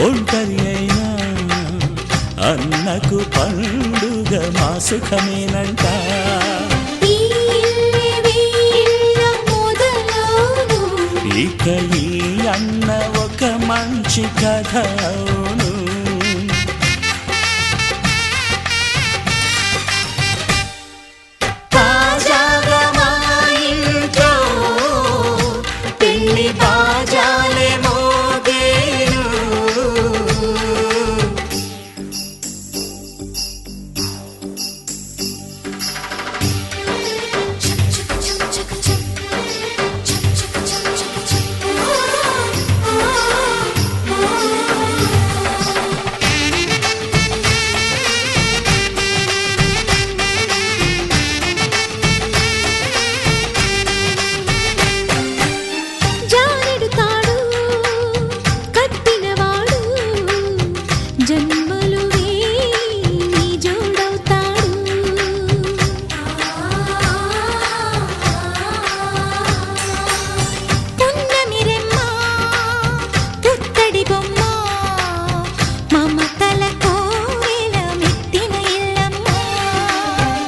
ఒంటరి అయినా అన్నకు పండుగ మా సుఖమేనంట. ఇక ఈ అన్న ఒక మంచి కథ అవును. తాజాగా మా ఇంట్లో పెళ్లి బాజాలే మోగేను.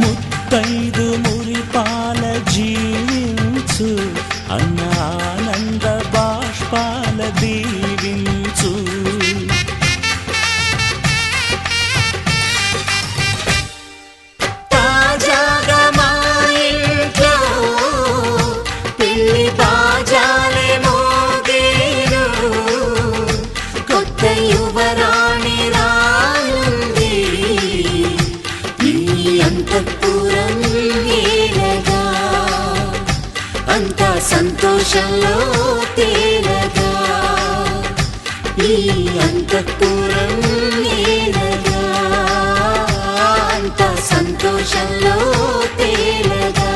ముత్తైదు మురిపాల జీవించు అన్న ఆనంద బాష్పాల దీవించు. తాజాగా మా ఇంట్లో పెళ్లి బాజాలే మోగేను. కొత్త యువరాణి రానుంది ఈ అంతఃపురం ఏలగా. అంతా సంతోషంలో తేలగా ఈ అంతఃపురం ఏలగా. అంతా సంతోషంలో తేలగా.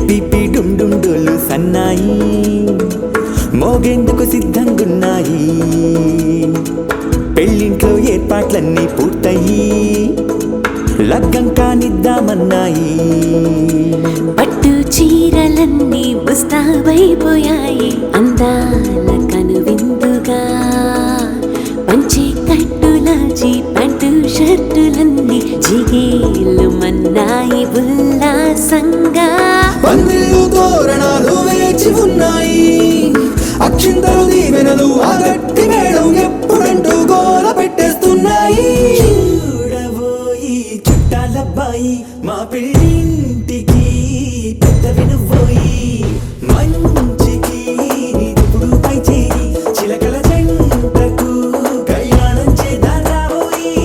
పిపి డుమ్ డుమ్ డోలు సన్నాయి మోగేందుకు సిద్ధంగున్నాయి. పెళ్ళింట్లో ఏర్పాట్లన్నీ పూర్తయి లగ్గం కానిద్దామన్నాయి. పట్టు చీరలన్నీ ముస్తాబైపోయాయి అందాల కనువిందుగా. పంచి కట్టులాచి ప్యాంటు షర్టులన్నీ జిగేలు మన్నాయి ఉల్లాసంగా. పందిళ్ళు తోరణాలు వేచి ఉన్నాయి, అక్షింతలు దీవెనలు ఆ గట్టి మేడం ఎప్పుడంటూ గోల పెట్టేస్తున్నాయి. చూడబోయి చుట్టాలబ్బాయి మా పెళ్ళింటికి పెద్ద వినుబోయి. మంచికి ఇప్పుడు పై చేయి చిలకల జంటకు కళ్యాణం చేద్దాం రాబోయి.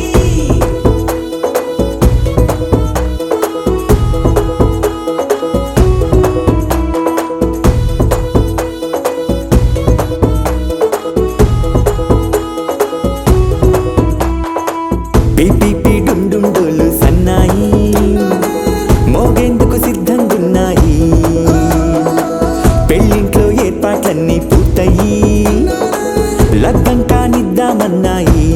పిపి డుమ్ డుమ్ డోలు సన్నాయి మోగేందుకు సిద్ధంగున్నాయి. పెళ్ళింట్లో ఏర్పాట్లన్నీ పూర్తయి లగ్గం కానిద్దామన్నాయి.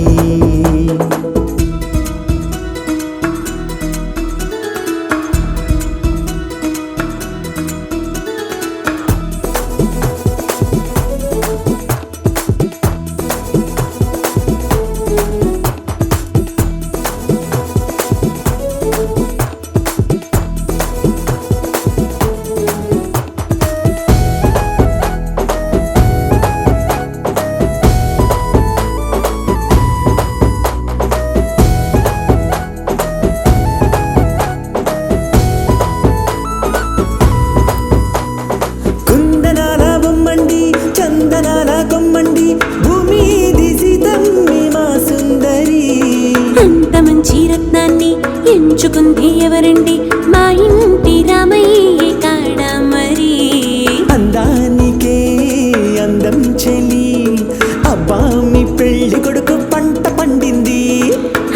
మంచి రత్నాన్ని ఎంచుకుంది ఎవరండి? మా ఇంటి రామయ్య కాడ మరి. అందానికే అందం చెలి, అబ్బా మీ పెళ్లి కొడుకు పంట పండింది.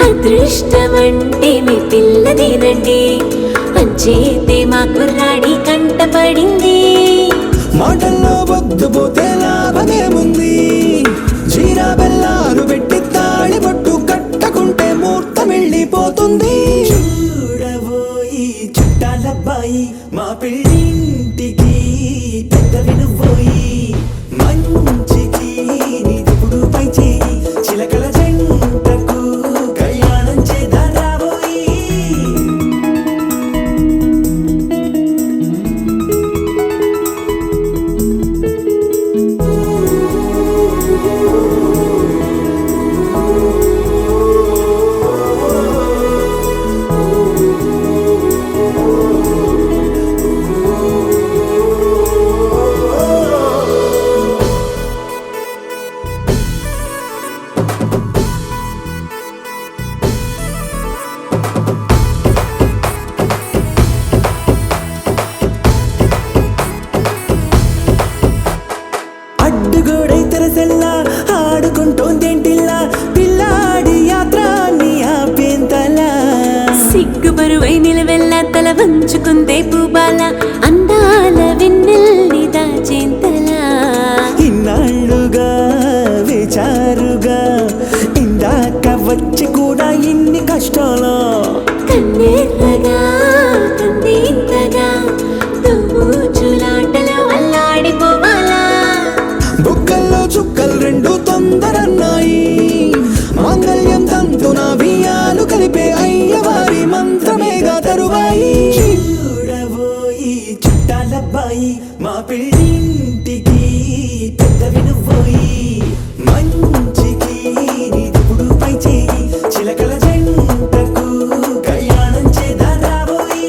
అదృష్టమంటే మీ పిల్లదేనండి, అంచేతే మా కుర్రాడి కంట పడింది. మాటల్లో వద్దుపోతే లాభమేముంది? జీరా బెల్లాలు పెట్టి తాళి పట్టు కట్టకుంటే ముహూర్తం వెళ్ళిపోతుంది. చూడబోయి చుట్టాలబ్బాయి, మా పెళ్ళింటికి పెద్ద వినుబోయి. మంచికి నీదిప్పుడు పై చేయి, చిలకల జంటకు కళ్యాణం చేద్దాం రాబోయి. అడ్డుగోడై తెరసెల్లా ఆడుకుంటోందేంటిల్లా, పిల్లాడి యాత్ర నీ ఆపేంతలా. సిగ్గుబరువై నిలవెల్లా తల వంచుకుందే పూబాల, అందాల వెన్నెల్ని దాచేంతలా. ఇన్నాళ్ళుగా వేచారుగా, ఇందాక వచ్చి కూడా ఇన్ని కష్టాలా. కన్నెర్రగా కందింతగా తూచులాటలో అల్లాడిపోవాలా. బుక్కల్లో చుక్కలు రెండు తొందరన్నాయి, మాంగళ్యం తంతున బియ్యాలు కలిపే అయ్యవారి మంత్రమేగా తరువాయి. చూడబోయి చుట్టాలబ్బాయి, మా పెళ్ళింటికి పెద్ద వినుబోయి. మంచికి నీదిప్పుడు పై చేయి, చిలకల జంటకు కళ్యాణం చేద్దాం రాబోయి.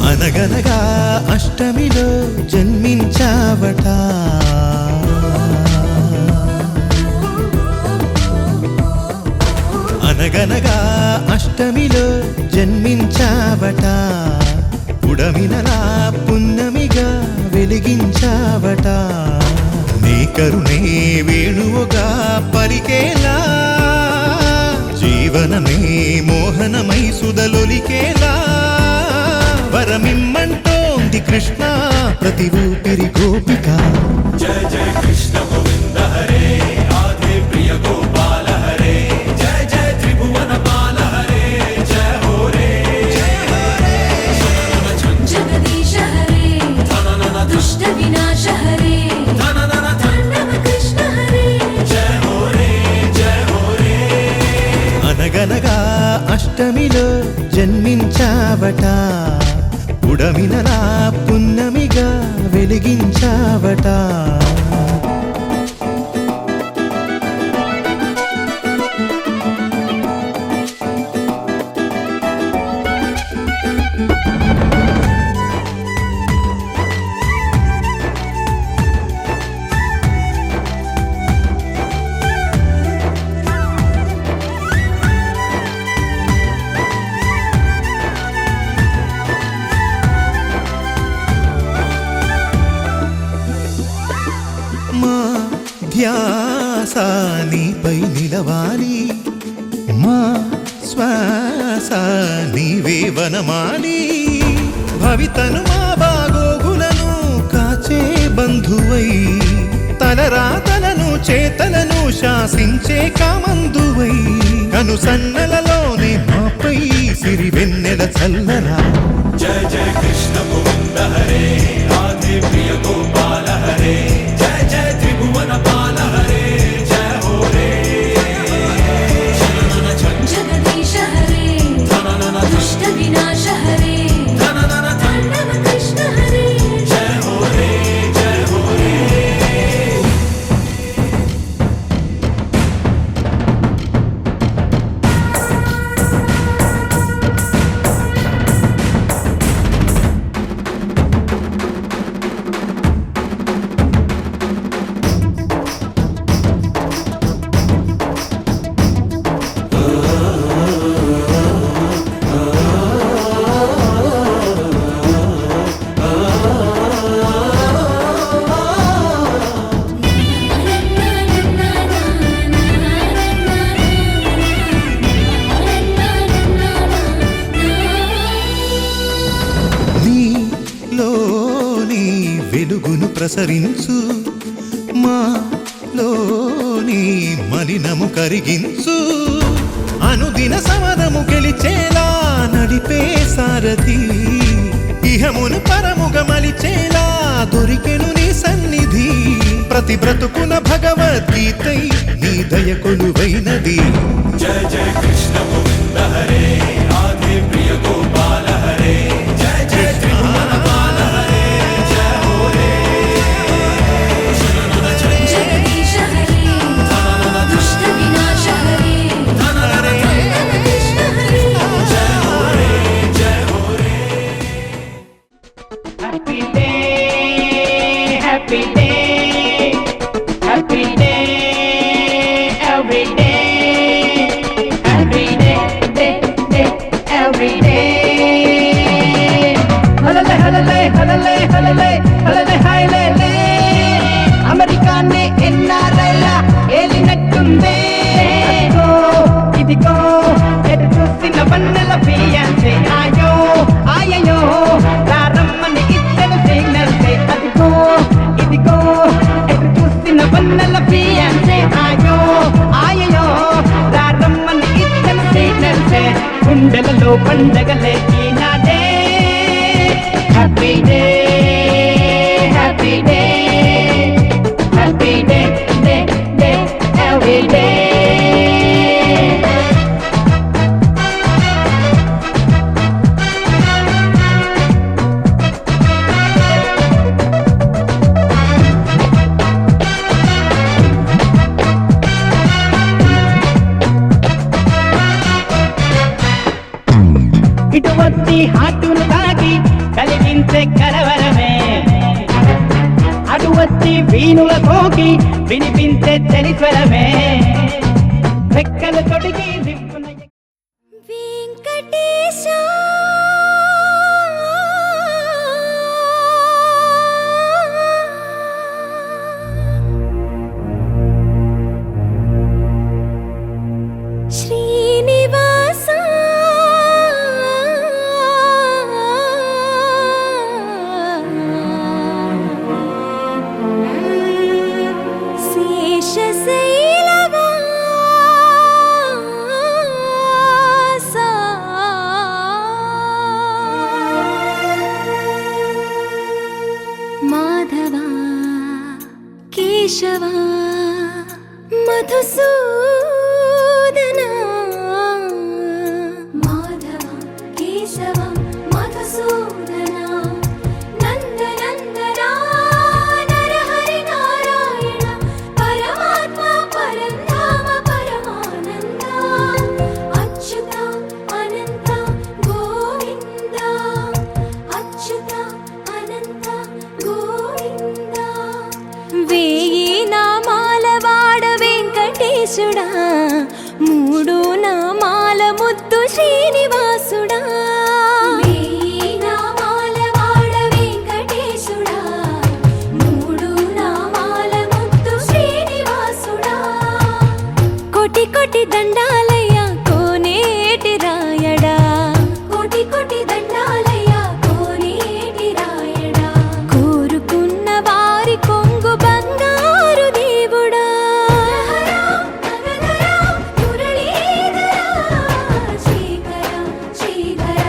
అనగనగా అష్టమిలో జన్మించావట, అనగనగా అష్టమిలో జన్మించావట. ఉడమినలా పున్నమిగా వెలిగించావట, నీ కరుణే వేణువుగా పలికేలా. జీవనమే మోహనమై సుధలొలికేలా, వరమిమ్మంటోంది కృష్ణ ప్రతి ఊపిరి గోపిక. జయ జయ కృష్ణ గోవింద హరే, ఆది ప్రియ గోపాల హరే. జయ జయ త్రిభువన పాల హరే, జయ హో రే జయ హో రే. జగదీశ హరే, దుష్ట వినాశ హరే, తాండవ కృష్ణ హరే. జయ హో రే జయ హో రే. అనగనగా అష్టమిలో జన్మించావట, ఉడమినలా పున్నమిగా వెలిగించావట. మా ధ్యాస నీపై నిలవాలి, మా శ్వాస నీవే వనమాలి. భవితను మా బాగోగులను కాచే బంధువై, తలరాతలను చేతలను శాసించే కామందువై, కను సన్నలలోనే వెన్నెల చల్లనా जय जय कृष्ण गोविंद हरे राधे प्रिय गोपाल हरे जय जय त्रिभुवन पाल हरे जय हो रे जगदीश हरे दुष्ट विनाश हरे तांडव कृष्ण हरे जय हो रे जय हो रे నీలోని వెలుగును ప్రసరించు మాలోని మలినము కరిగించు అనుదిన సమరము గెలిచేలా నడిపే సారథి ఇహమును పరముగా మలిచేలా దొరికెను నీ సన్నిధి ప్రతి బ్రతుకున భగవద్గీతై నీ దయ కొలువైనది जय जय कृष्ण गोविंद हरे राधे प्रिय गोपाल हरे जय जय त्रिभुवन पाल हरे जय हो रे जगदीश हरे दुष्ट विनाश हरे तांडव कृष्ण हरे जय हो रे जय हो रे Happy day, happy day, happy day, every day, every day. Halale, halale, halale, halale, halale, halale. అమెరికానే ఎన్నారైలా ఏలినట్టుందే అదిగో ఇదిగో ఎటు చూసిన వన్నెల ఫియాన్సే ఆయో ఆయయో రారమ్మని ఇద్దరు సిగ్నల్సే అదిగో ఇదిగో ఎటు చూసిన వన్నెల ఫియాన్సే ఆయో ఆయయో రారమ్మని ఇద్దరు సిగ్నల్సే గుండెలలో పండగలే ఈనాడే happy day happy day happy day day day every day ఇటు వచ్చి హాటును తాకి కలిగించే కలవరమే అటు వచ్చి వీణుల సోకి వినిపించే చరిత్రమే రెక్కలు తొడిగి దిక్కున వెంకటేశ శ్రీనివాస మాధవ కేశవ మధుసూదన మాధవ కేశవ మధుసూదన నందనందన నరహరి నారాయణ పరమాత్మ పరంధామ పరమానంద అచ్యుత అనంత గోవింద అచ్యుత అనంత గోవింద వేయి నామాల వాడ వెంకటేశుడా మూడు నామాల ముద్దు శ్రీనివాసుడా వేయి నామాల వాడ వెంకటేశుడా మూడు నామాల ముద్దు శ్రీనివాసుడా కోటి కోటి దండాలయ్య కోనేటి రాయడా కోటి కోటి దండాలయ్య కోనేటి రాయడా కోరుకున్న వారి కొంగు బంగారు దేవుడా శ్రీకర శ్రీకర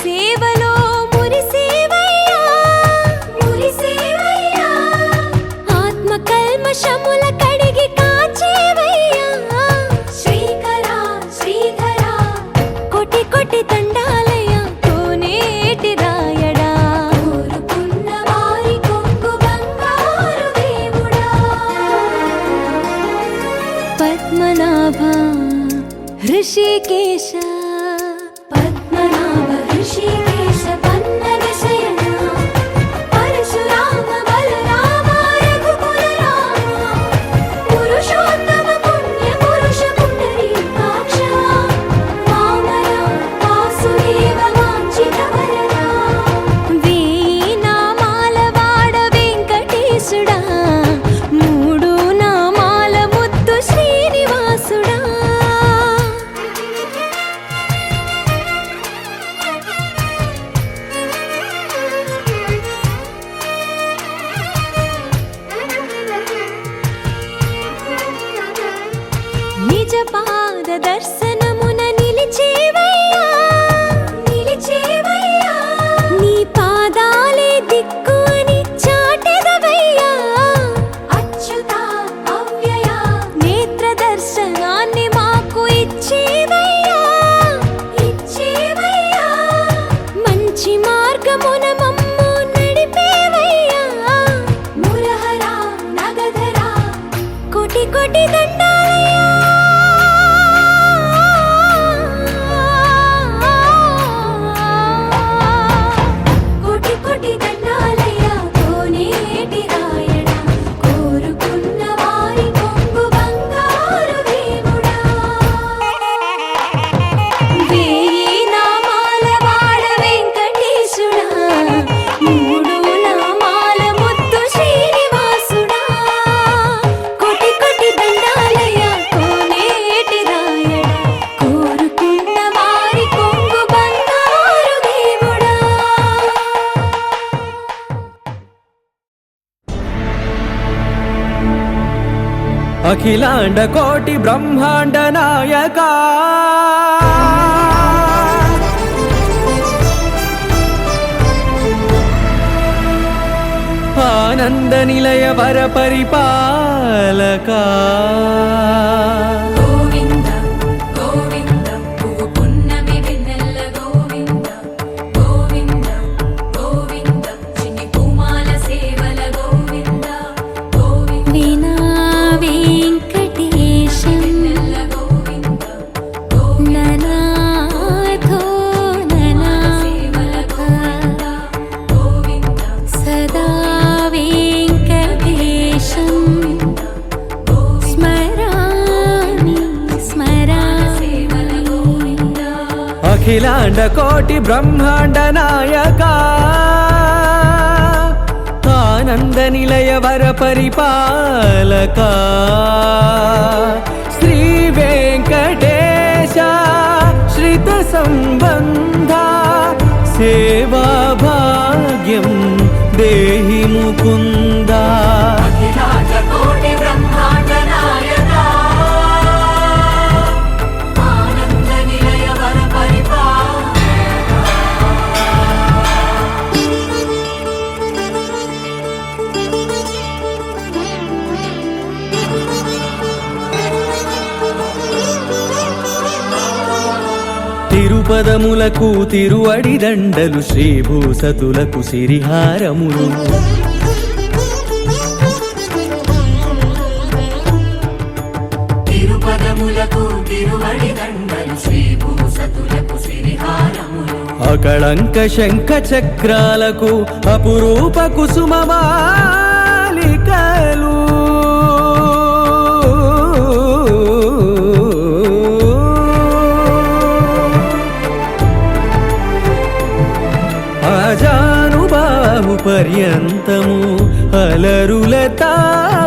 సేవలో మురిసేవయ్యా మురిసేవయ్యా ఆత్మ కల్మషముల కడిగి కాచేవయ్యా శ్రీకరా శ్రీధరా కోటి కోటి దండాలయ్యా కోనేటి రాయడా కోరుకున్న వారి కొంగు బంగారు దేవుడా పద్మనాభ హృషికేశ పద్మనాభ ఋషికేశ పన్నగ శయన పరశురామ బలరామ రఘుకుల రామ పురుషోత్తమ పుణ్య పురుష పుండరీకాక్ష వామన వాసుదేవ వాంఛిత వరదా వేయి నామాల వాడ వెంకటేశుడా మూడు నామాల ముద్దు శ్రీనివాసుడా నిజ పాద దర్శనమున నిలిచేవయ్యా నిలిచేవయ్యా నీ పాదాలే దిక్కు అని చాటెదవయ్యా అచ్యుత అవ్యయ నేత్ర దర్శనాన్ని మాకు ఇచ్చేవయ్యా ఇచ్చేవయ్యా మంచి మార్గమున మమ్ము నడిపేవయ్యా మురహర నగధర కోటి కోటి దండాలయ్యా కోటి కోటి దండాలయ్య కోనేటి రాయడ కోరుకున్న వారి కొంగు బంగారు దేవుడా వేయి నామాల వాడ వెంకటేశుడా మూడు నామాల ముద్దు శ్రీనివాసుడా కోటి కోటి దండాలయ్య కోనేటి రాయడా కోరుకున్న వారి కొంగు బంగారు దేవుడా అఖిలాండ కోటి బ్రహ్మాండ నాయక ఆనంద నిలయ వర పరిపాలక గోవింద గోవింద పువ్వు పున్నమి వెన్నెల గోవింద గోవింద గోవింద చిన్ని పూమాల సేవల గోవింద గోవింద వినా వెంకటేశం వెన్నెల గోవింద గోవింద ననాథో సేవల ననాథ గోవింద సదా వెంకటేశం స్మరామి స్మరామి సేవల గోవింద అఖిలాండ కోటి బ్రహ్మాండ నాయక ఆనంద నిలయ వర పరిపాలక శ్రీ వెంకటేశ శ్రిత సంబంధ సేవా భాగ్యం దేహి ముకుంద అఖిలాండ కోటి బ్రహ్మాండ నాయక ఆనంద నిలయ వర తిరుపదములకు తిరువడి దండలు శ్రీభూసతులకు సిరిహారములు తిరుపదములకు తిరువడి దండలు శ్రీభూసతులకు సిరిహారములు అకళంక శంఖ చక్రాలకు అపురూప కుసుమమాలికలు అజానుబాహు పర్యంతము అలరుల తావళహారములు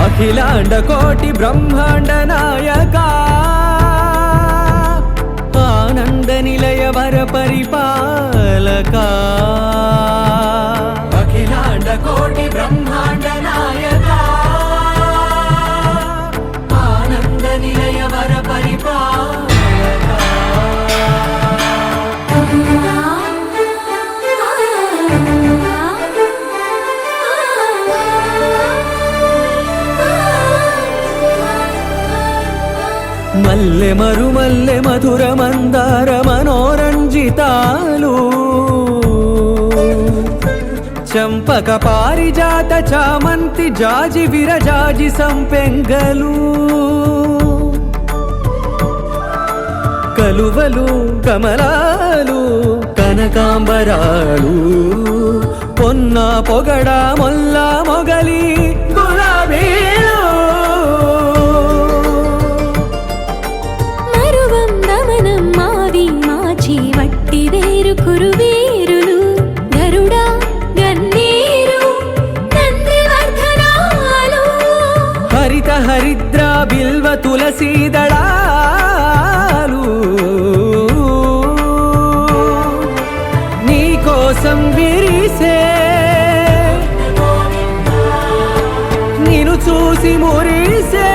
అఖిలాండ కోటి బ్రహ్మాండ నాయక ఆనంద నిలయ వర పరిపాలక అఖిలాండ కోటి బ్రహ్మాండ నాయక ఆనంద మల్లె మరుమల్లె మధుర మందార మనోరంజితాలు చంపక పారిజాత చామంతి జాజి విరజాజి సంపెంగలు కలువలు కమలాలు కనకాంబరాలు పొన్న పొగడ మొల్ల మొగలి గులాబీలు మరువందమనం మావి మాచి వట్టి వేరు కురువేరులు గరుడ గన్నేరు నందివర్ధనాలు హరిత హరిద్ర బిల్వ తులసీదళాలు నీకోసం విరిసే నిన్ను చూసి మురిసే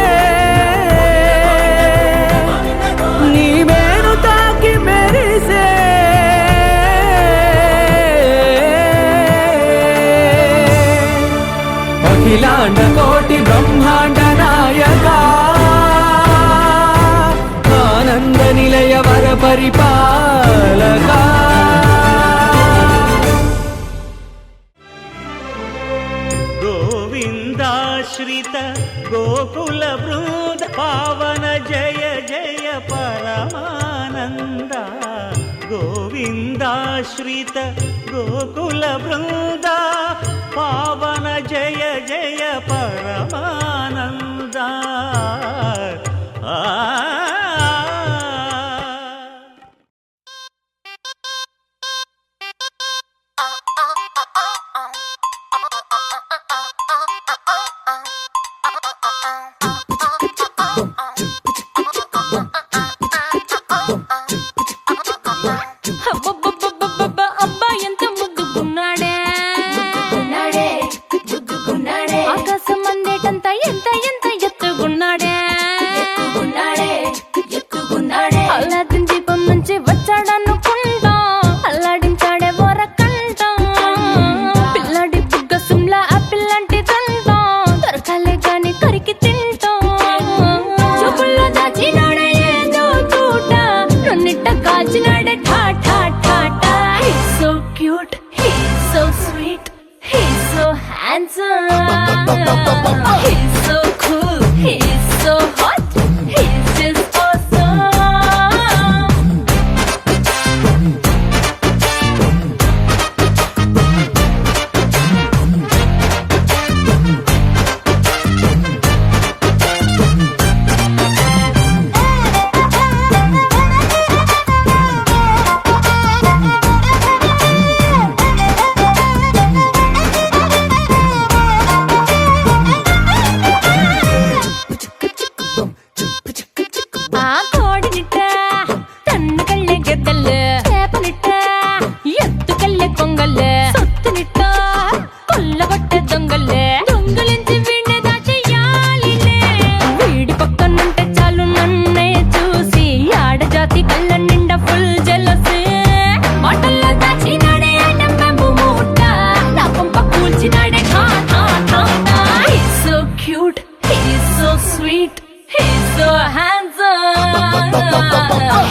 నీ మేను తాకి మెరిసే అఖిలాండ కోటి బ్రహ్మాండ నాయక ఆనంద నిలయ వర పరిపాలక గోవిందాశ్రిత గోకుల బృంద పావన జయ జయ పరమానంద గోవిందాశ్రిత గోకుల బృంద పావన జయ జయ పరమానంద అబ్బబ్బబ్బబ్బబ్బ, అబ్బా ఎంత ముద్దుకున్నాడే ఆకాశం అందేటంత ఎంత ఎంత ఎత్తుకున్నాడే అల్లాదిన్ దీపం నుంచి వచ్చాడనుకుంటా అల్లాడించాడే ఓరకంట పిల్లాడి బుగ్గ సుమ్లా ఆపిల్ లాంటి దంట దొరకాలే గాని కరికి తింటా చూపుల్లో దాచినాడే ఏదో తూట నన్నిట్ట కాల్చినాడే ఠా ఠా ఠా ఠా He's so cute, he's so sweet, he's so handsome, he's so cool, he's so hot, he's just awesome. ఆ కోడినిట్ట తన్ను కళ్ళే గెద్దలు చేపనిట్ట ఎత్తు కళ్ళే కొంగల్లే సొత్తునిట్ట కొల్లగొట్టే దొంగల్లే దొంగలించి వీణ్ణి దాచేయాలిలే వీడి పక్కనుంటే చాలు నన్నే చూసి ఆడజాతి కళ్ళ నిండా ఫుల్ జలసే మాటల్లో దాచినాడే ఐటమ్ బాంబు మూట నా పంప కూల్చినాడే ఠా ఠా ఠా ఠా He's so cute, he's so sweet, he's so handsome,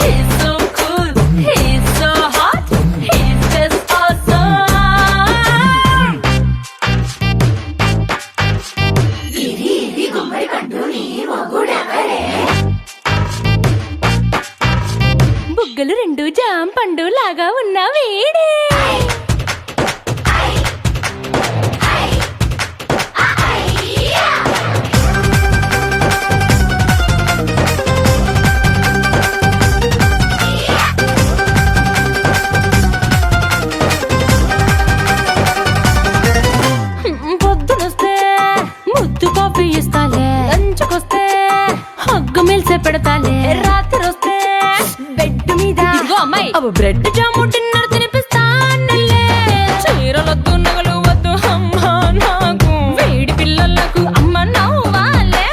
he's so cool, he's so hot, he's just awesome. బుగ్గలు రెండు జామ పండు లాగా ఉన్న వీడే పొద్దునొస్తే ముద్దు కాఫీ ఇస్తాలే లంచుకొస్తే హగ్గు మిల్సే పెడతాలే రాత్రి వస్తే బెడ్ మీద అమ్మాయి అవి బ్రెడ్ జాము డిన్నర్ తినిపిస్తానులే చీరలొద్దు నగలు వద్దు అమ్మా నాకు వేడి పిల్లలకు అమ్మ నవ్వాలే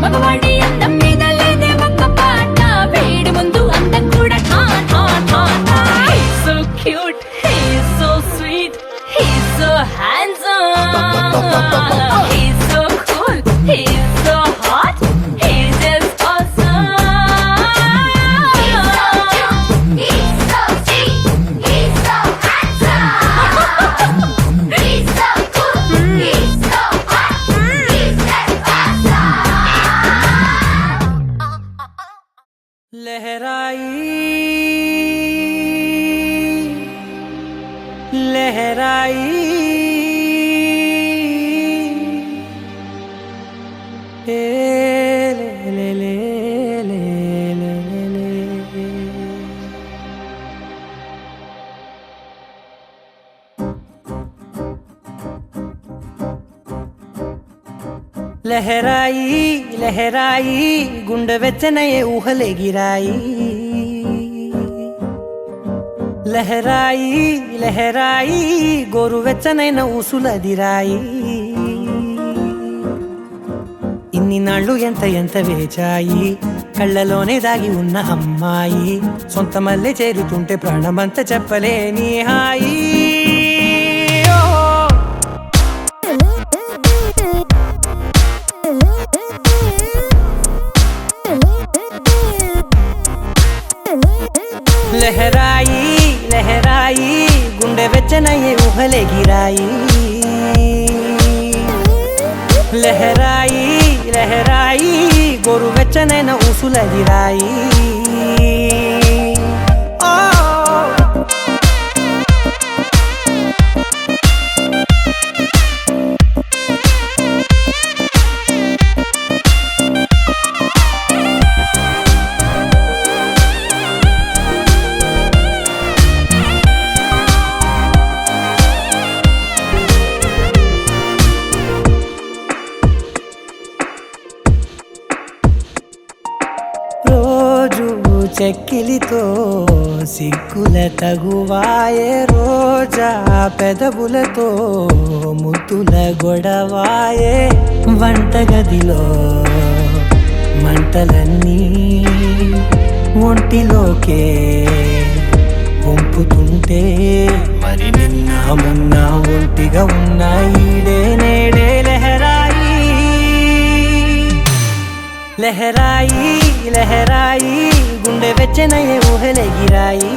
మగవాడి అందం మీద లేదే ఒక్క పాట వేడి ముందు అందం కూడా ఠా ఠా ఠా ఠా He's so cute, he's so sweet, he's so handsome, he's so cool, he's so hot, he's just awesome. लहराई लहराई ले ले ले ले ले ले लहराई लहराई गुंड వెచ్చనయే ఊహలే గిరాయి లహరాయి లహరాయి గోరు వెచ్చనైన ఊసులదిరాయి ఇన్ని నాళ్ళు ఎంత ఎంత వేచాయి కళ్ళలోనే దాగి ఉన్న అమ్మాయి సొంత మల్లె చేరుతుంటే ప్రాణమంత చెప్పలేని హాయి లహరాయి లహరాయి గుండె వెచ్చనయ్యే ఊహలే గిరాయి లహరాయి లహరాయి గోరు వెచ్చనైన ఊసులదిరాయి చెక్కిలితో సిగ్గుల తగువాయే రోజా పెదవులతో ముద్దుల గొడవాయే వంటగదిలో మంటలన్నీ ఒంటిలోకే వంపుతుంటే మరి నిన్న మొన్న ఒంటిగా ఉన్న ఈడే నేడే లహరాయి లహరాయి లహరాయి గుండె వెచ్చనయ్యే ఊహలే గిరాయి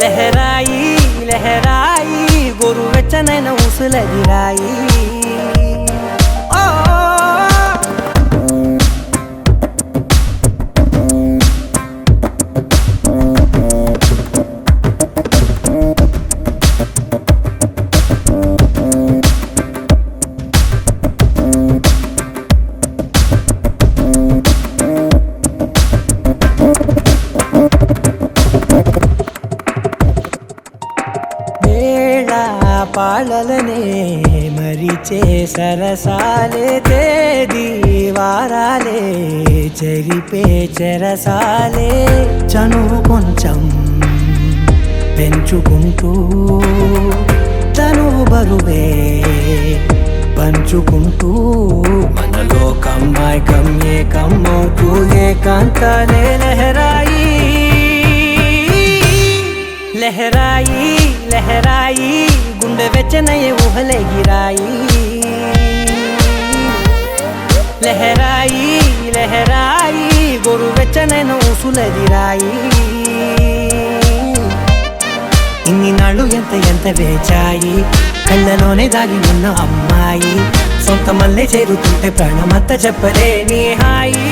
లహరాయి లహరాయి గోరు వెచ్చనైన ఊసులదిరాయి పాలలనే మరిచే సరసాలే తేదీ వారాలే చెరిపే చెరసాలే చనువు కొంచెం పెంచుకుంటూ తనువు బరువే పంచుకుంటూ మనలో కమ్మాయికం ఏకమ్మవుతూ ఏకాంతాలే లహరాయి లహరాయి లహరాయి గుండె వెచ్చనయ్యే ఊహలే గిరాయి లహరాయి లహరాయి గోరు వెచ్చనైన ఊసులదిరాయి ఇన్ని నాళ్ళు ఎంత ఎంత వేచాయి కళ్ళలోనే దాగి ఉన్న అమ్మాయి సొంత మల్లె చేరుతుంటే ప్రాణమంత చెప్పలేని హాయి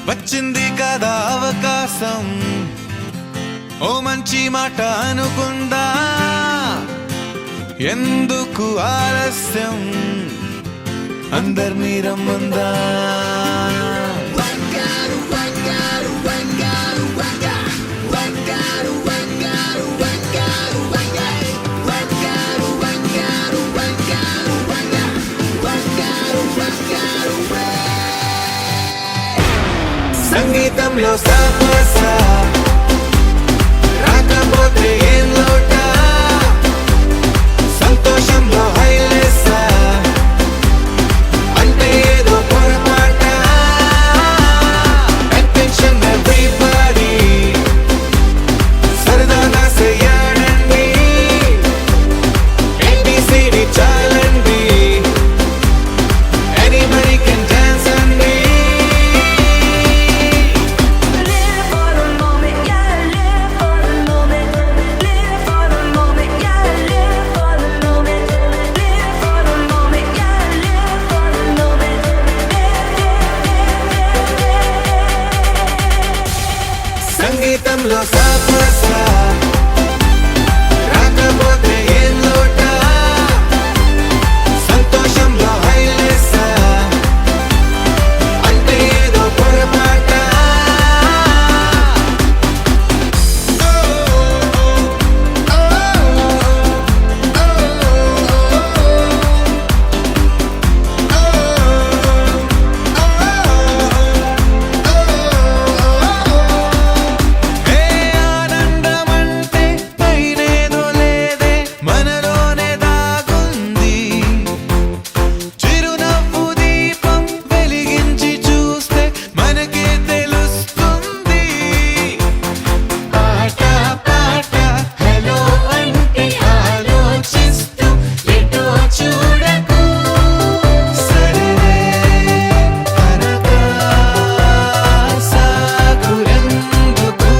వచ్చింది కదా అవకాశం ఓ మంచి మాట అనుకుందా ఎందుకు ఆలస్యం అందర్నీ రమ్మందా సంగీతంలో సమస్య రాకపోతే ఏం లోట సంతోషంలో హైలెస్స అంటే ఏదో పొరపాట అటెన్షన్ ఎవ్రీబడీ సరదాగా సే జీవితంలో సాపసా రాకపోతే ఏం లోట సంతోషంలో హైలేసా అంటే ఏదో పొరపాట ఆనందమంటే పైనేదో లేదే మనలోనే దాగుంది చిరునవ్వు దీపం వెలిగించి చూస్తే మనకే తెలుస్తుంది పాట పాట హలో అంటే ఆలోచిస్తూ ఎటో చూడకు సరే అనగా సాగురెందుకు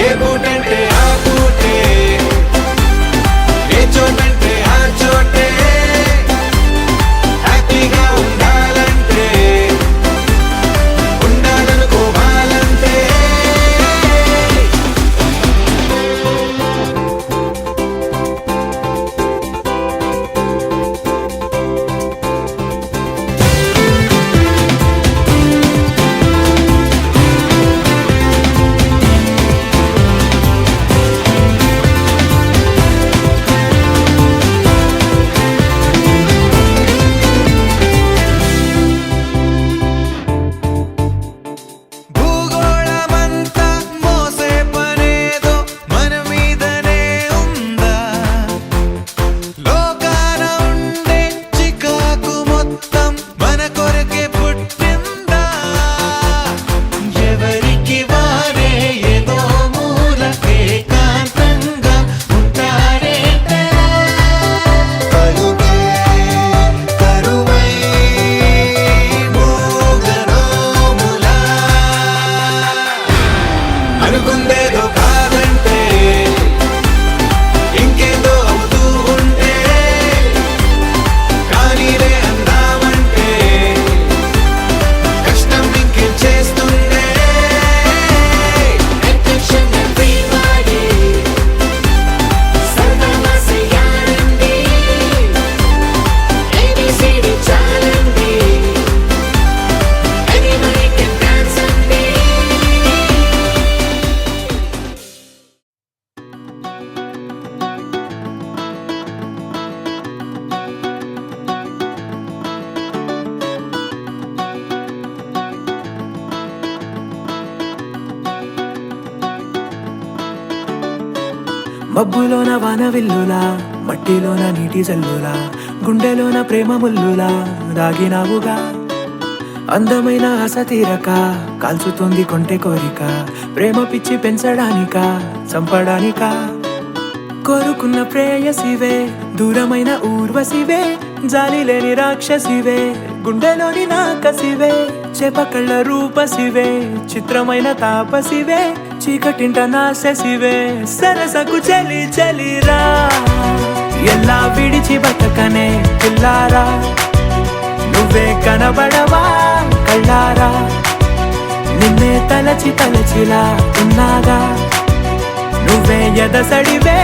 ఏ పూటంటే ఆ పూటే ఏ చోటంటే ఆ చోటే హ్యాపీగా ఉండాలంటే ఉండాలనుకోవాలంటే భూగోళమంతా మోసే పనేదో మన మీదనే ఉందా లోకాన ఉండే చికాకు మొత్తం మన కొరకే పుట్టిందా ఎవరికి వారే ఏదో మూలకే కాంతంగా ఉంటారేటరా పలుకే కరువై మూగనోములా అనుకుందేదో కాదంటే ఇంకేదో అవుతూ ఉంటే కానీలే అందామంటే కష్టం ఇంకేం చేస్తుండే Attention everybody సరదాగా చేయాలండి ABCD చాలండి Everybody can dance అండి మబ్బులోన వాన విల్లులా మట్టిలోన నీటి జల్లులా గుండెలోన ప్రేమ ముల్లులా దాగినావుగా అందమైన ఆశ తీరక కాల్చుతోంది కొంటె కోరిక ప్రేమ పిచ్చి పెంచడానిక చంపడానిక కోరుకున్న ప్రేయసివే దూరమైన ఊర్వశివే జాలి లేని రాక్షసివే గుండెలోని నాకసివే చేపకళ్ళ రూపసివే చిత్రమైన తాపసివే చీకటింట నాశసివే సరసకు చలి చలిరా ఎలా విడిచి బతకనే పిల్లారా నువ్వే కనబడవా కళ్ళారా నిన్నే తలచి తలచిలా ఉన్నాగా నువ్వే ఎదసడివే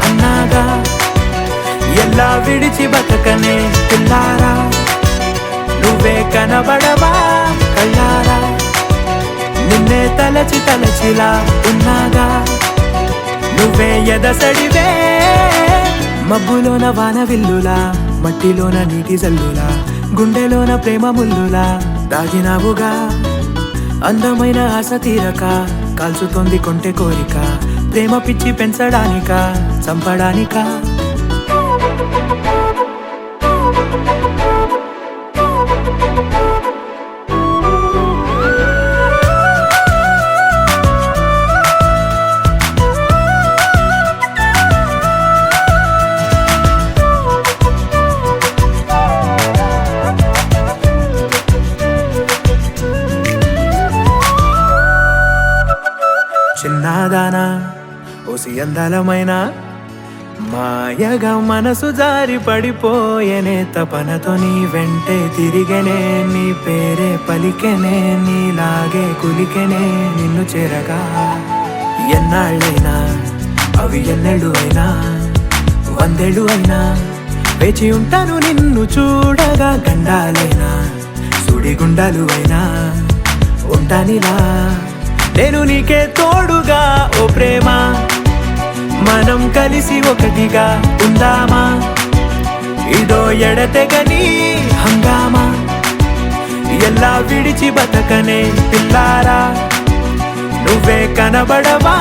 అన్నాగా ఎలా విడిచి బతకనే పిల్లారా నువ్వే కనబడవా కళ్ళారా నిన్నే తలచి తలచిలా ఉన్నాగా నువ్వే ఎదసడివే మబ్బులోన వాన విల్లులా మట్టిలోన నీటి జల్లులా గుండెలోన ప్రేమ ముల్లులా దాగినావుగా అందమైన ఆశ తీరక కాల్చుతోంది కొంటె కోరిక ప్రేమ పిచ్చి పెంచడానిక చంపడానిక చిన్నదానా ఓసి అందలమైన మాయగా మనసు జారి పడిపోయేనే తపనతో నీ వెంటే తిరిగనే నీ పేరే పలికెనే నీలాగే కులికెనే నిన్ను చేరగా ఎన్నాళ్ళైనా అవి ఎన్నెళ్ళు అయినా 100 ఏళ్ళు అయినా వేచి ఉంటాను నిన్ను చూడగా గండాలైనా సుడిగుండాలు అయినా ఉంటానిలా నేను నీకే తోడుగా ఓ ప్రేమ మనం కలిసి ఒకటిగా ఉందామా ఇదో ఎడతెగని హంగామా ఎలా విడిచి బతకనే పిల్లారా నువ్వే కనబడవా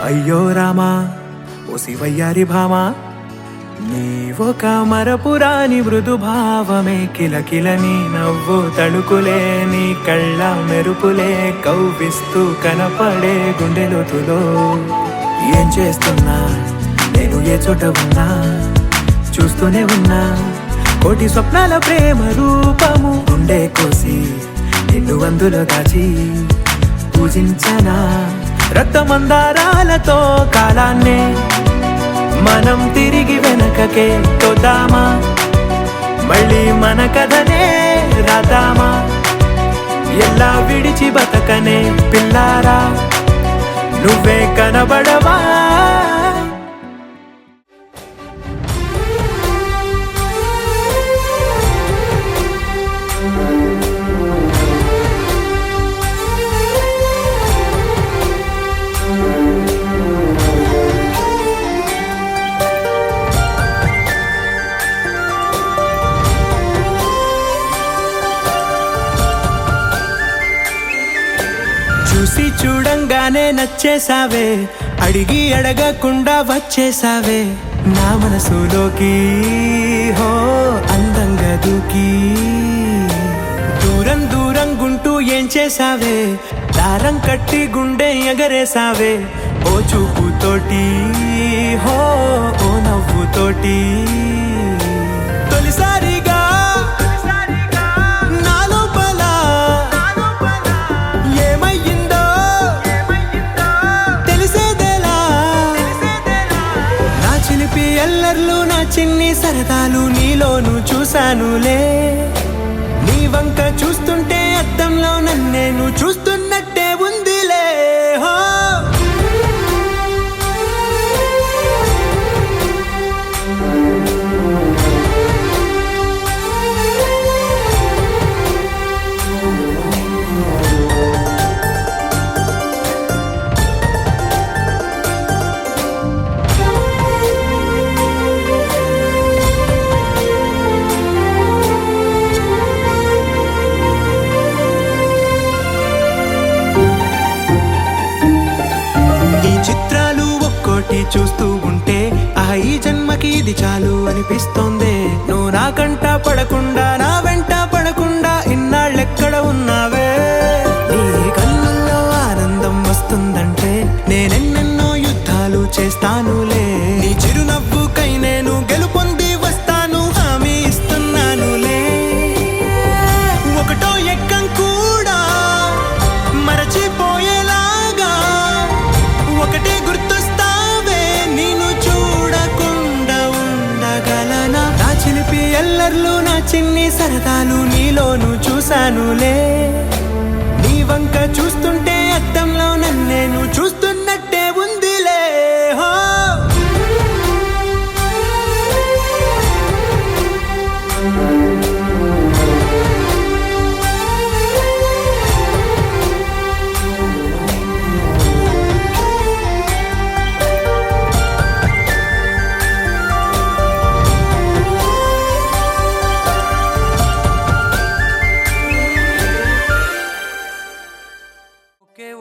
అయ్యో రామా ఓ శివయ్యారి భామా నీవొక మరపురాని మృదు భావమే కిలకిల నీ నవ్వు తళుకులే నీ కళ్ళ మెరుపులే కవ్విస్తూ కనపడే గుండెలోతులో ఏం చేస్తున్నా నేను ఏ చోట ఉన్నా చూస్తూనే ఉన్నా కోటి స్వప్నాల ప్రేమ రూపము గుండె కోసి నిన్ను అందులో దాచి పూజించనా రక్తమందారాలతో కాలాన్నే మనం తిరిగి వెనకకే తోద్దామా మళ్ళీ మన కథనే రాద్దామా ఎలా విడిచి బతకనే పిల్లారా నువ్వే కనబడవా చూసి చూడంగానే నచ్చేసావే అడిగి అడగకుండా వచ్చేసావే నా మనసులోకి హో అందంగా దూకి దూరం దూరం గుంటూ ఏం చేసావే దారం కట్టి గుండె ఎగరేసావే ఓ చూపుతోటి హో ఓ నవ్వుతోటి తొలిసారిగా ఎల్లర్లు నా చిన్ని సరదాలు నీలోను చూశానులే నీ వంక చూస్తుంటే అద్దంలో నన్నేను చూస్తున్నట్టే ఉందిలే హో చూస్తూ ఉంటే ఈ జన్మకి ఇది చాలు అనిపిస్తోంది నువ్వు నా కంట పడకుండా నా వెంట పడకుండా ఇన్నాళ్ళెక్కడ ఉన్నావే నీ కళ్ళల్లో ఆనందం వస్తుందంటే నేనెన్నెన్నో యుద్ధాలు చేస్తానులే నీ చిరునవ్వుకై నేను గెలుపొంది వస్తాను హామీ ఇస్తున్నానులే ఒకటో ఎక్కం కూడా మరచిపోయేలాగా ఒకటే గుర్తు ఎల్లర్లు నా చిన్ని సరదాలు నీలోను చూశానులే నీ వంక చూస్తుంటే అద్దంలో నన్నేను చూస్తున్నట్టే ఉందిలే హో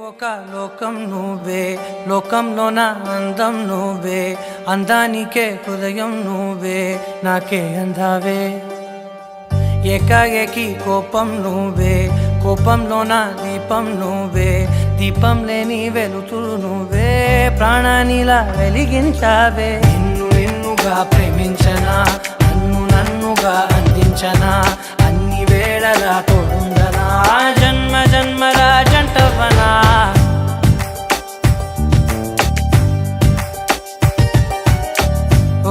ఒక లోకం నువ్వే లోకంలో నా అందం నువ్వే అందానికే హృదయం నువ్వే నాకే అందావే ఏకాఏకి కోపం నువ్వే కోపంలో నా దీపం నువ్వే దీపం లేని వెలుతురు నువ్వే ప్రాణానిలా వెలిగించావే నిన్ను నిన్నుగా ప్రేమించనా నన్నుగా అందించనా అన్ని వేళలా తోడుందనా జన్మ జన్మల జంటవనా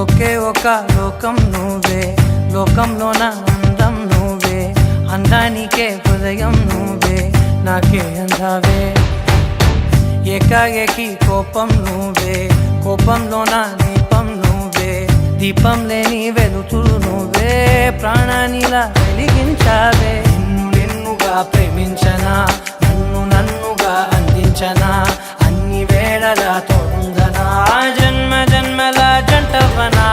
ఒకే ఒక లోకం నువ్వే లోకంలోన అందం నువ్వే అందానికే హృదయం నువ్వే నాకే అందావే ఏకాఏకి కోపం నువ్వే కోపంలోన దీపం నువ్వే దీపం లేని వెలుతురు నువ్వే ప్రాణానిలా వెలిగించావే నిన్ను నిన్నుగా ప్రేమించనా నన్నుగా అందించనా అన్ని వేళలా తోడుందనా జన్మ జన్మల జంటవనా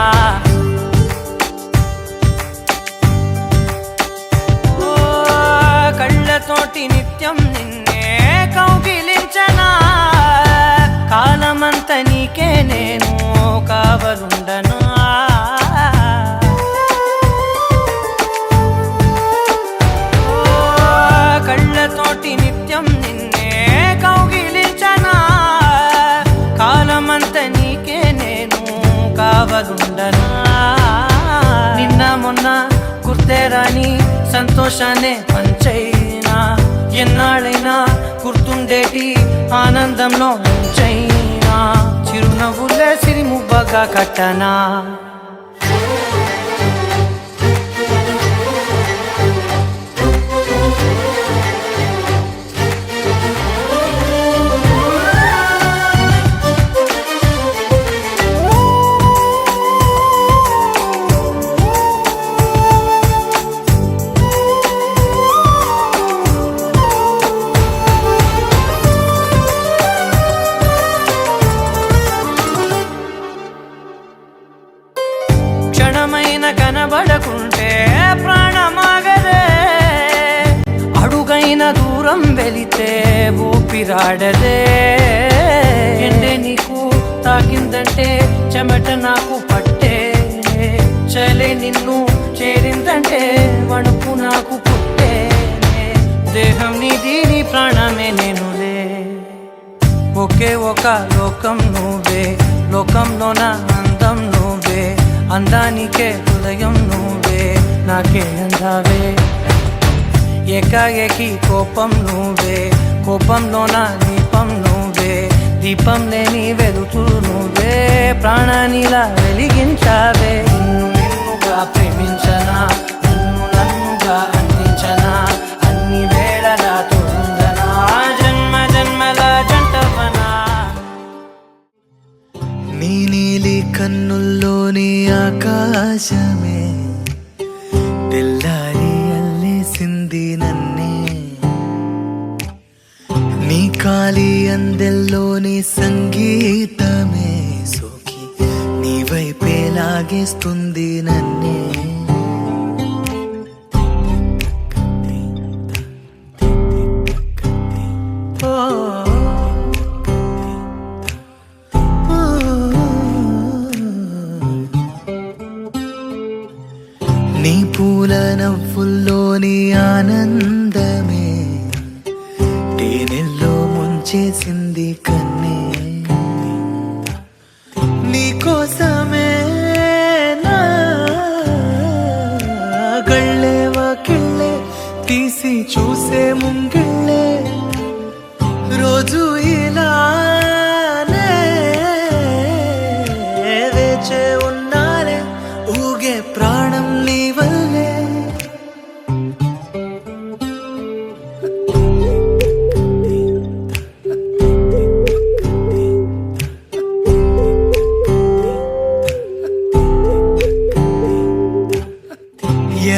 కళ్ళతోటి నిత్యం నిన్నే కౌగిలించనా కాలమంత నీకే నేను కావలుండనా కళ్ళతోటి నిత్యం నిన్నే కౌగిలించనా కాలమంత నీకే నేను కావలుండనా నిన్న మొన్న గుర్తేరాని సంతోషాన్ని పంచైనా ఎన్నాళ్ళైనా గుర్తుండేటి ఆనందంలో ముంచైనా చిరునవ్వులే సిరిమువ్వగా కట్టనా క్షణమైన కనబడకుంటే ప్రాణమాగదే అడుగైన దూరం వెళితే ఊపిరాడదే ఎండే నీకు తాకిందంటే చెమట నాకు పట్టే చలే నిన్ను చేరిందంటే వణుకు నాకు పుట్టే దేహం నీది నీ ప్రాణమే నేనులే ఒకే ఒక లోకం నువ్వే లోకంలోన అందం నువ్వే అందానికే హృదయం నువ్వే నాకే అందావే ఏకాఏకి కోపం నువ్వే కోపంలోన దీపం నువ్వే దీపం లేని వెలుతురు నువ్వే ప్రాణానిలా వెలిగించావే నిన్ను నిన్నుగా ప్రేమించనా నన్నుగా అందించనా అన్ని వేళలా తోడుందనా జన్మ జన్మల జంటవనా నీ నీలి కన్నుల్లోని ఆకాశమే తెల్లారి అల్లేసింది నన్నే నీ కాలి అందెల్లోని సంగీతమే సోకి నీ వైపే లాగేస్తుంది నన్నే నీ పూల నవ్వుల్లోని ఆనందమే తేనెల్లో ముంచేసింది కన్నే నీ కోసమే నా గళ్ళే వాకిళ్ళే తీసి చూసే ముంగిళ్ళే రోజు ఇలానే వేచే ఉన్నారే ఊగే ప్రాణం నీ వల్లే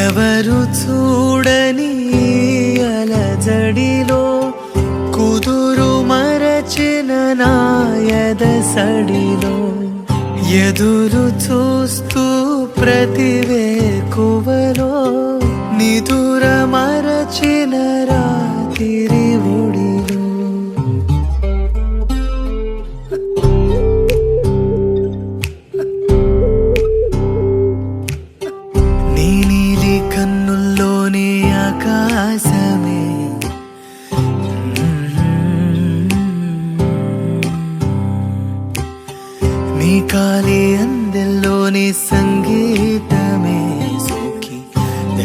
ఎవరు చూడని అలజడిలో కుదురు మరచిన నాయద సడిలో ఎదురు చూస్తూ ప్రతివేకువలో నిదుర మరచిన రాత్రి ఒడిలో నీ నీలి కన్నుల్లోని ఆకాశమే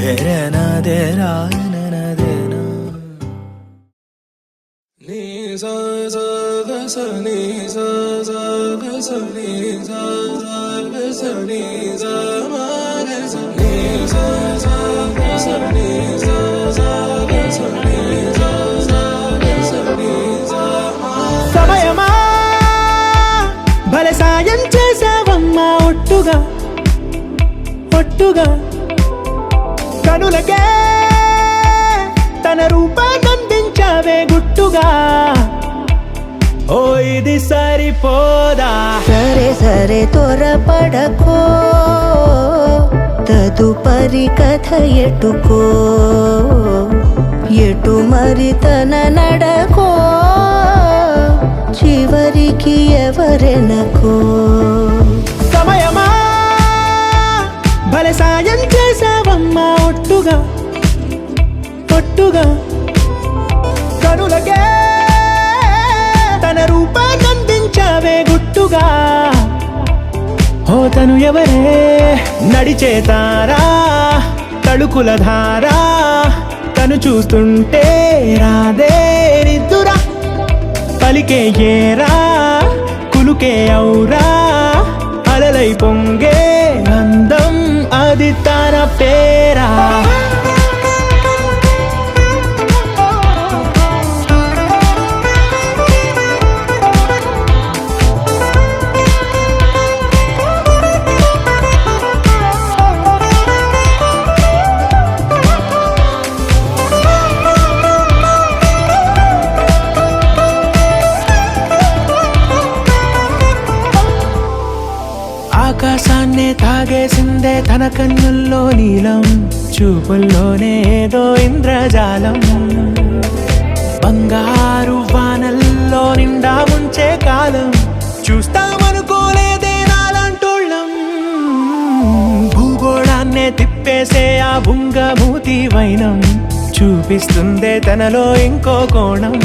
ధెరనా ధెరాయన ధెనా నీ సా సా గ స నీ సా సా గ స నీ సా సా గ స నీ సా మా గ స నీ సా సా గ స నీ సా సా గ స నీ సా సా గ స నీ సా మా సమయమా భలే సాయం చేసావమ్మా ఒట్టుగా ఒట్టుగా కనులకే తన రూపాన్నందించావే గుట్టుగా ఓ ఇది సరిపోదా సరే సరే త్వరపడకో తదుపరి కథ ఎటుకో ఎటు మరి తన నడకో చివరికి ఎవరెనకో సమయమా భలే సాయం చేసావమ్మా ఒట్టుగా ఒట్టుగా కనులకే తన రూపాన్నందించావే గుట్టుగా ఓ తను ఎవరే నడిచే తారా తళుకుల ధారా తను చూస్తుంటే రాదే నిద్దురా పలికే ఏరా కులుకే ఔరా అలలై పొంగే అందం అది తన పేరా ఆకాశాన్నే తాగేసిందే తన కన్నుల్లో నీలం చూపుల్లోనే ఏదో ఇంద్రజాలం బంగారు వానల్లో నిండా ముంచే కాలం చూస్తామనుకోలేదే నాలాంటోళ్ళం భూగోళాన్నే తిప్పేసే ఆ బుంగమూతి వైనం చూపిస్తుందే తనలో ఇంకో కోణం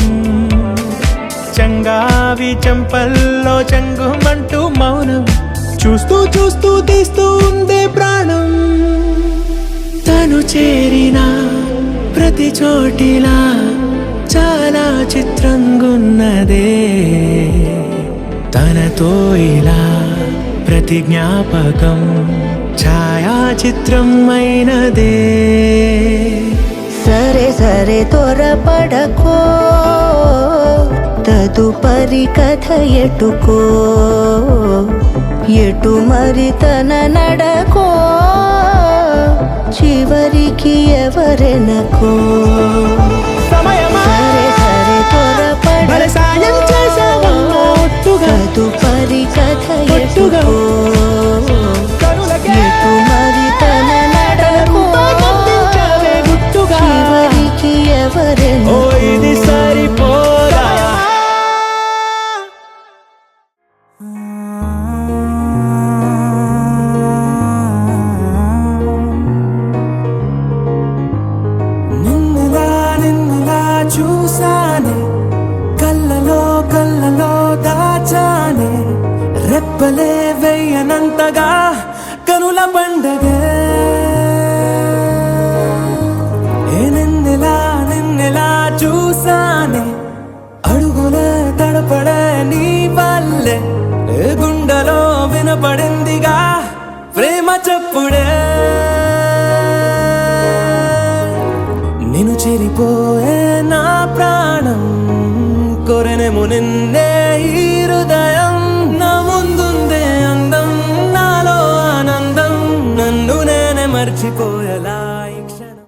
చంగావి చెంపల్లో చెంగుమంటూ మౌనం చూస్తూ చూస్తూ తీస్తూ ఉందే ప్రాణం తను చేరిన ప్రతి చోటిలా చాలా చిత్రంగున్నదే తనతో ఇలా ప్రతి జ్ఞాపకం ఛాయాచిత్రం అయినదే సరే సరే త్వరపడకో తదుపరి కథ ఎటుకో ఎటు మరి తన నడకో చివరికి ఎవరెనకో సమయమా సరే సరే భలే సాయం చేసావమ్మా ఒట్టుగా తదుపరి కథ ఒట్టుగా ఎటుకో కనులకే ఎటు మరి తన నడకో రూపాన్నందించావే గుట్టుగా చివరికి ఓ ఎవరెనకో ఇది సరిపోదా నిన్నులా చూసానే కళ్ళలో దాచానే రెప్పలే వెయ్యనంతగా కనుల పండగే నిన్నెలా చూసానే అడుగులే తడపడే నీ వల్లే గుండెలో వినపడిందిగా ప్రేమ చెప్పుడే నిన్ను చెరిపోయే నా ప్రాణం కొరెనేమో నిన్నే ఈ హృదయం నా ముందుందే అందం నాలో ఆనందం నన్ను నేనే మర్చిపోయేలా